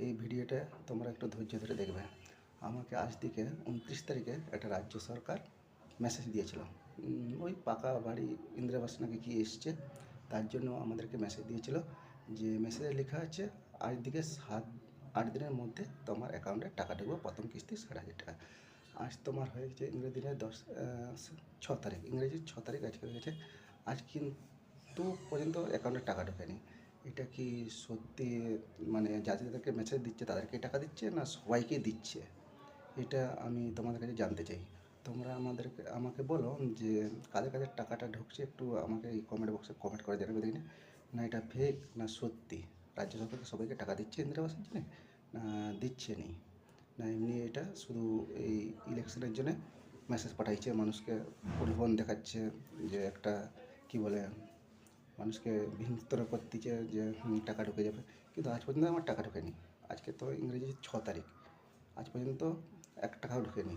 এই ভিডিওটা তোমরা একটু ধৈর্য ধরে দেখবে। আমাকে আজ থেকে 29 তারিখে একটা রাজ্য সরকার মেসেজ দিয়েছিল। ওই পাকা বাড়ি ইন্দিরা আবাস নাকি কি এসছে, তার জন্য আমাদেরকে মেসেজ দিয়েছিল। যে মেসেজে লেখা আছে আজ থেকে 7-8 দিনের মধ্যে তোমার অ্যাকাউন্টে টাকা ঢুকবে, প্রথম কিস্তি 60,000 টাকা। আজ তোমার হয়েছে ইংরেজি দিনে 6 তারিখ, ইংরেজি 6 তারিখ আজকে হয়ে গেছে। আজ কিন্তু পর্যন্ত অ্যাকাউন্টে টাকা ঢোকেনি। এটা কি সত্যি, মানে যাদেরকে মেসেজ দিচ্ছে তাদেরকে টাকা দিচ্ছে না সবাইকে দিচ্ছে? এটা আমি তোমাদের কাছে জানতে চাই। তোমরা আমাকে বলো যে কাদের কাদের টাকাটা ঢুকছে, একটু আমাকে এই কমেন্ট বক্সে কমেন্ট করে জানাবে দেখি না এটা ফেক না সত্যি। রাজ্য সরকারকে সবাইকে টাকা দিচ্ছে ইন্দিরা আবাসের জন্য, না দিচ্ছে নি, না এমনি এটা শুধু এই ইলেকশনের জন্য মেসেজ পাঠাইছে মানুষকে, পরিবহন দেখাচ্ছে যে একটা কি বলে মানুষকে বিমুক্ত করতেছে যে টাকা ঢুকে যাবে। কিন্তু আজ পর্যন্ত আমার টাকা ঢোকেনি। আজকে তো ইংরেজি 6 তারিখ, আজ পর্যন্ত 1 টাকাও ঢোকেনি।